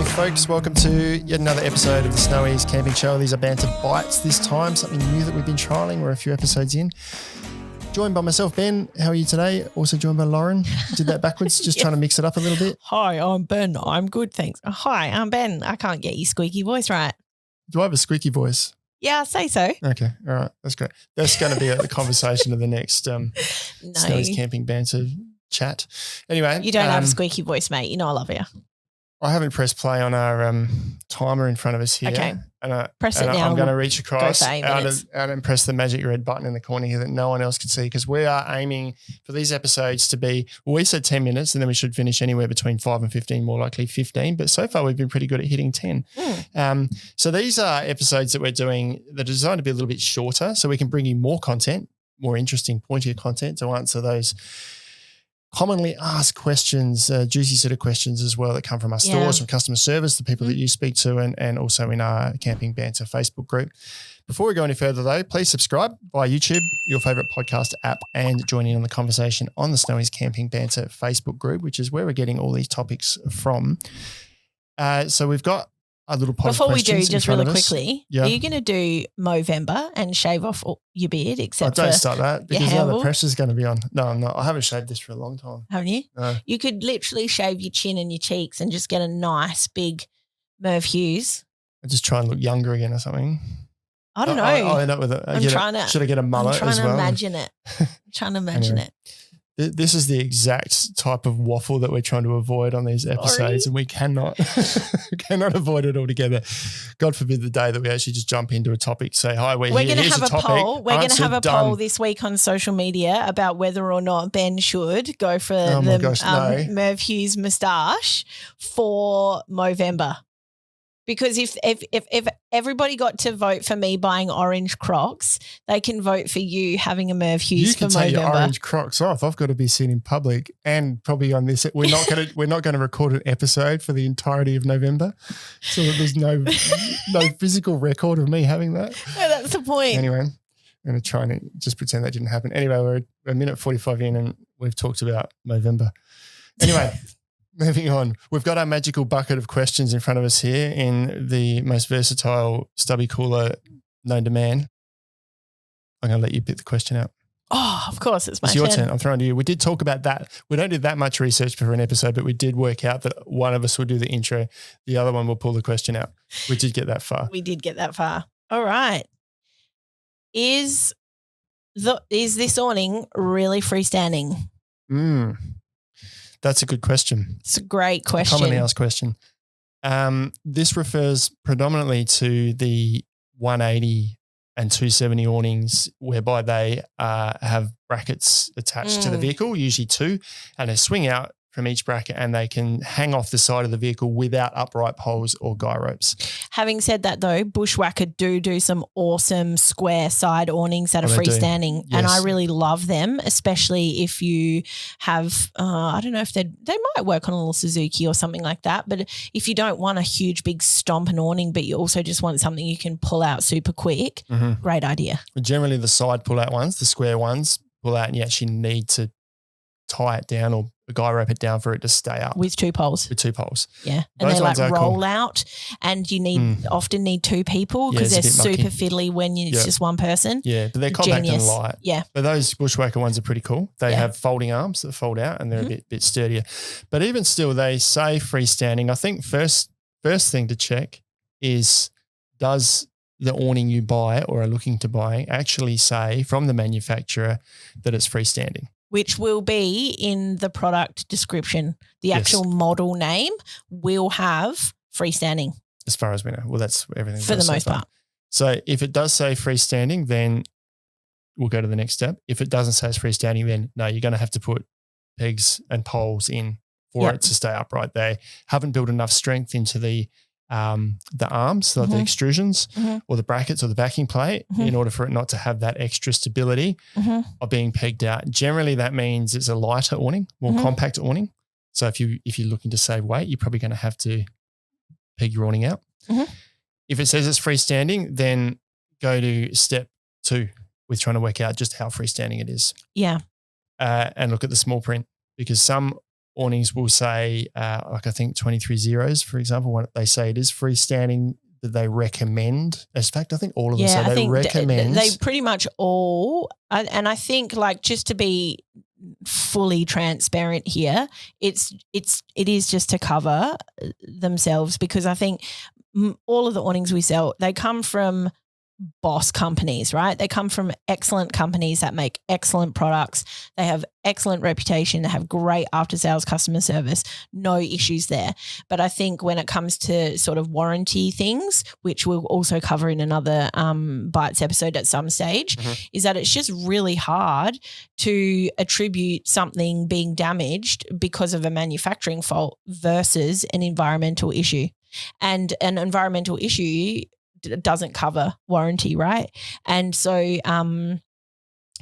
folks. Welcome to yet another episode of the Snowies Camping Show. These are banter bites this time, something new that we've been trialling. We're a few episodes in. Joined by myself, Ben. How are you today? Also joined by Lauren. Did that backwards, just trying to mix it up a little bit. Hi, I'm Ben. I'm good, thanks. Hi, I'm Ben. I can't get your squeaky voice right. Do I have a squeaky voice? Yeah, I'll say so. Okay, all right. That's great. That's going to be the conversation of the next Snowies Camping Banter chat. Anyway. You don't have a squeaky voice, mate. You know I love you. I haven't pressed play on our timer in front of us here. Okay. Press it now. I'm going to reach across out and press the magic red button in the corner here that no one else can see, because we are aiming for these episodes to be, well, we said 10 minutes and then we should finish anywhere between 5 and 15, more likely 15. But so far we've been pretty good at hitting 10. So these are episodes that we're doing that are designed to be a little bit shorter so we can bring you more content, more interesting, pointier content to answer those commonly asked questions, juicy set of questions as well that come from our stores, from customer service, the people that you speak to, and also in our Camping Banter Facebook group. Before we go any further though, please subscribe via YouTube, your favourite podcast app, and join in on the conversation on the Snowies Camping Banter Facebook group, which is where we're getting all these topics from. So we've got a little pot Before of we do, just really quickly, are you going to do Movember and shave off your beard except don't start that because now the pressure's going to be on. No, I'm not. I haven't shaved this for a long time. Haven't you? No. You could literally shave your chin and your cheeks and just get a nice big Merv Hughes. I just try and look younger again or something. I don't know. I'll end up with it. Should I get a mullet as well? I'm trying to imagine it. This is the exact type of waffle that we're trying to avoid on these episodes, and we cannot avoid it altogether. God forbid the day that we actually just jump into a topic, say, hi, we're here, here's a topic. We're going to have a poll this week on social media about whether or not Ben should go for Merv Hughes moustache for Movember. Because if everybody got to vote for me buying orange Crocs, they can vote for you having a Merv Hughes for Movember. You can take your orange Crocs off. I've got to be seen in public, and probably on this. We're not going to record an episode for the entirety of November, so that there's no physical record of me having that. No, that's the point. Anyway, I'm going to try and just pretend that didn't happen. Anyway, we're a minute 45 in, and we've talked about November. Anyway. Moving on, we've got our magical bucket of questions in front of us here in the most versatile stubby cooler known to man. I'm going to let you pick the question out. Oh, of course, it's my turn. It's your turn. I'm throwing to you. We did talk about that. We don't do that much research for an episode, but we did work out that one of us will do the intro. The other one will pull the question out. We did get that far. All right. Is this awning really freestanding? That's a good question. It's a great question. Commonly asked question. This refers predominantly to the 180 and 270 awnings, whereby they have brackets attached to the vehicle, usually 2, and they swing out from each bracket and they can hang off the side of the vehicle without upright poles or guy ropes. Having said that though, Bushwhacker do some awesome square side awnings that are freestanding, and I really love them, especially if you have, I don't know if they might work on a little Suzuki or something like that, but if you don't want a huge big stomping awning but you also just want something you can pull out super quick, great idea. Generally the side pull out ones, the square ones, pull out and you actually need to tie it down or a guy rope it down for it to stay up. With 2 poles. Yeah. And they like roll out, and you often need 2 people because they're super fiddly when it's just one person. Yeah, but they're compact and light. Yeah. But those Bushwhacker ones are pretty cool. They have folding arms that fold out and they're a bit sturdier. But even still, they say freestanding. I think first thing to check is, does the awning you buy or are looking to buy actually say from the manufacturer that it's freestanding? Which will be in the product description. The actual model name will have freestanding. As far as we know. Well, that's everything. For the most part. So if it does say freestanding, then we'll go to the next step. If it doesn't say it's freestanding, then no, you're going to have to put pegs and poles in for it to stay upright. They haven't built enough strength into the arms, like the extrusions or the brackets or the backing plate in order for it not to have that extra stability of being pegged out. Generally, that means it's a lighter awning, more compact awning. So if you're looking to save weight, you're probably going to have to peg your awning out. If it says it's freestanding, then go to step 2 with trying to work out just how freestanding it is. Yeah. And look at the small print, because some awnings will say, like I think 23 zeros, for example, what they say it is freestanding that they recommend. In fact, I think all of them say they recommend. They pretty much all, and I think like just to be fully transparent here, it is just to cover themselves, because I think all of the awnings we sell, they come from boss companies, right? They come from excellent companies that make excellent products. They have excellent reputation. They have great after sales customer service. No issues there. But I think when it comes to sort of warranty things, which we'll also cover in another Bites episode at some stage, is that it's just really hard to attribute something being damaged because of a manufacturing fault versus an environmental issue. And an environmental issue doesn't cover warranty, right? And so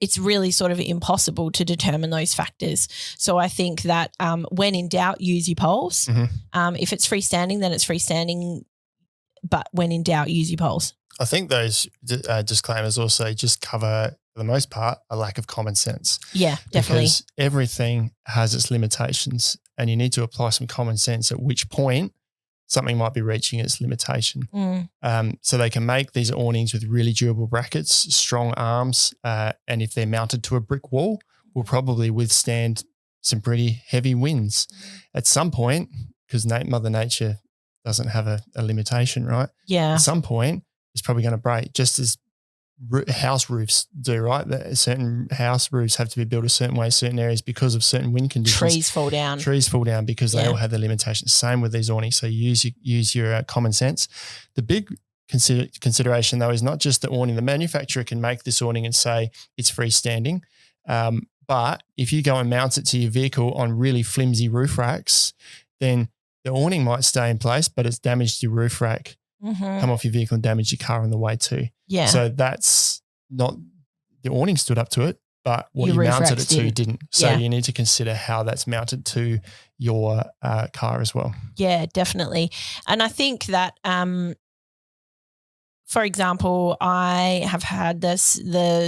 it's really sort of impossible to determine those factors. So I think that when in doubt, use your poles. If it's freestanding, then it's freestanding, but when in doubt, use your poles. I think those disclaimers also just cover, for the most part, a lack of common sense. Yeah, definitely. Because everything has its limitations, and you need to apply some common sense at which point something might be reaching its limitation. So they can make these awnings with really durable brackets, strong arms, and if they're mounted to a brick wall, will probably withstand some pretty heavy winds. At some point, because Mother Nature doesn't have a limitation, right? Yeah. At some point, it's probably going to break, just as house roofs do, right? Certain house roofs have to be built a certain way, certain areas, because of certain wind conditions. Trees fall down because they all have their limitations. Same with these awnings. So use your common sense. The big consideration though is not just the awning. The manufacturer can make this awning and say it's freestanding, but if you go and mount it to your vehicle on really flimsy roof racks, then the awning might stay in place, but it's damaged your roof rack. Come off your vehicle and damage your car on the way too. Yeah. So that's not, the awning stood up to it, but what you mounted it to didn't. So you need to consider how that's mounted to your car as well. Yeah, definitely. And I think that, for example, I have had the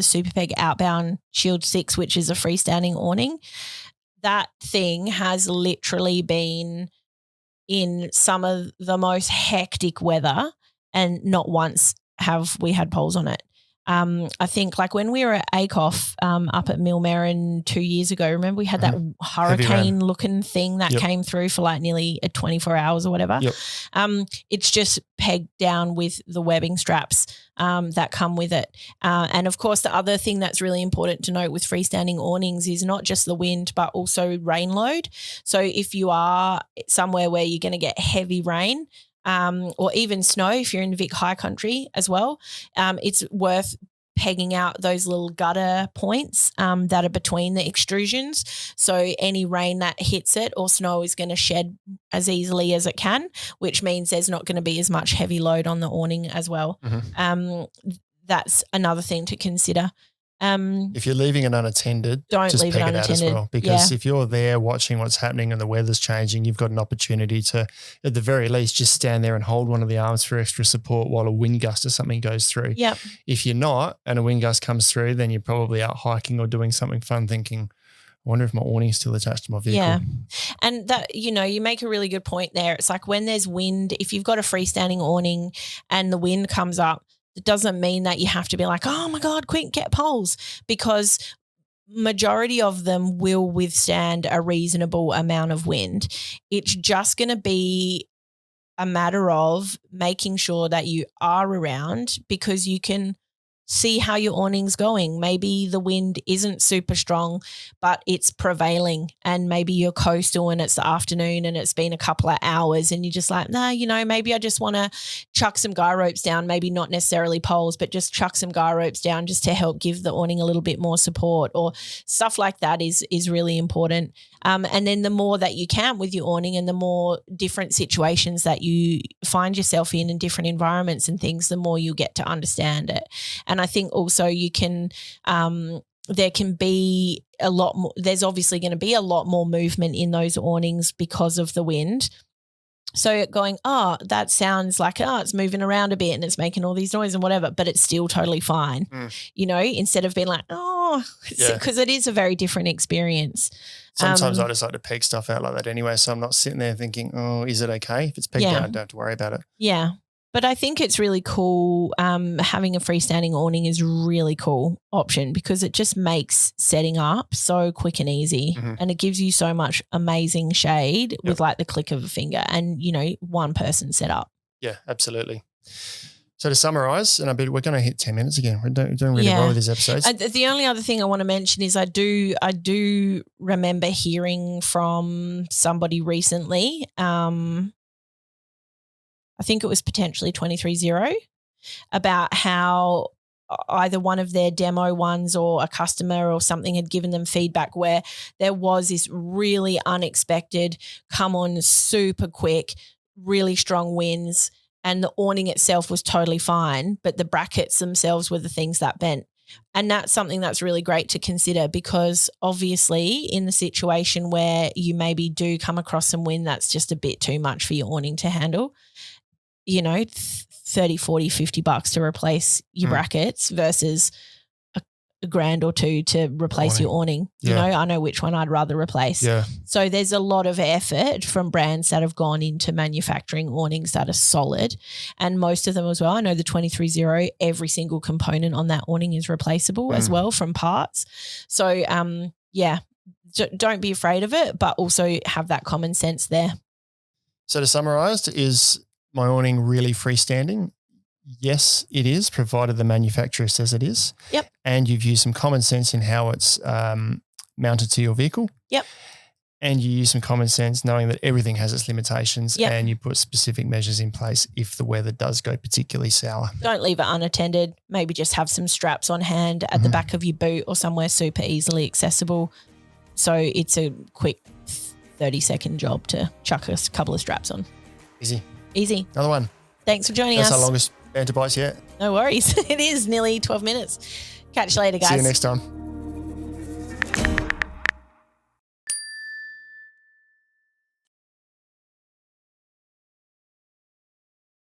Superpeg Outbound Shield 6, which is a freestanding awning. That thing has literally been in some of the most hectic weather, and not once have we had poles on it. I think like when we were at ACOF up at Millmerran 2 years ago, remember we had that hurricane looking thing that came through for like nearly 24 hours or whatever. It's just pegged down with the webbing straps that come with it. And of course, the other thing that's really important to note with freestanding awnings is not just the wind, but also rain load. So if you are somewhere where you're going to get heavy rain, or even snow if you're in Vic High Country as well, it's worth pegging out those little gutter points that are between the extrusions. So any rain that hits it or snow is going to shed as easily as it can, which means there's not going to be as much heavy load on the awning as well. That's another thing to consider. If you're leaving it unattended, don't just leave peg it it unattended. out as well. Because if you're there watching what's happening and the weather's changing, you've got an opportunity to, at the very least, just stand there and hold one of the arms for extra support while a wind gust or something goes through. If you're not and a wind gust comes through, then you're probably out hiking or doing something fun thinking, I wonder if my awning's still attached to my vehicle. Yeah. And that, you make a really good point there. It's like when there's wind, if you've got a freestanding awning and the wind comes up, it doesn't mean that you have to be like, oh my God, quick, get poles, because majority of them will withstand a reasonable amount of wind. It's just going to be a matter of making sure that you are around, because you can see how your awning's going. Maybe the wind isn't super strong, but it's prevailing, and maybe you're coastal and it's the afternoon and it's been a couple of hours and you're just like, nah, maybe I just want to chuck some guy ropes down, maybe not necessarily poles, but just chuck some guy ropes down just to help give the awning a little bit more support, or stuff like that is really important. And then the more that you can with your awning and the more different situations that you find yourself in different environments and things, the more you get to understand it. And I think also you can there can be a lot more – there's obviously going to be a lot more movement in those awnings because of the wind. So going, oh, that sounds like, it's moving around a bit and it's making all these noise and whatever, but it's still totally fine, instead of being like, because it is a very different experience. Sometimes I just like to peg stuff out like that anyway, so I'm not sitting there thinking, oh, is it okay? If it's pegged out, I don't have to worry about it. Yeah. But I think it's really cool. Having a freestanding awning is a really cool option because it just makes setting up so quick and easy, and it gives you so much amazing shade with like the click of a finger and, one person set up. Yeah, absolutely. So to summarise, and we're going to hit 10 minutes again. We're doing really well with these episodes. The only other thing I want to mention is I do remember hearing from somebody recently, I think it was potentially 23-0, about how either one of their demo ones or a customer or something had given them feedback where there was this really unexpected come on super quick, really strong winds, and the awning itself was totally fine, but the brackets themselves were the things that bent. And that's something that's really great to consider because obviously in the situation where you maybe do come across some wind that's just a bit too much for your awning to handle, $30, $40, $50 to replace your brackets versus a grand or two to replace your awning. I know which one I'd rather replace. Yeah. So there's a lot of effort from brands that have gone into manufacturing awnings that are solid, and most of them as well. I know the 23-0, every single component on that awning is replaceable as well from parts. So don't be afraid of it, but also have that common sense there. So to summarise, is my awning really freestanding? Yes, it is, provided the manufacturer says it is. Yep. And you've used some common sense in how it's mounted to your vehicle. Yep. And you use some common sense knowing that everything has its limitations, and you put specific measures in place if the weather does go particularly sour. Don't leave it unattended. Maybe just have some straps on hand at the back of your boot or somewhere super easily accessible. So it's a quick 30-second job to chuck a couple of straps on. Easy. Another one. Thanks for joining us. That's our longest banter bites yet. No worries. It is nearly 12 minutes. Catch you later, guys. See you next time.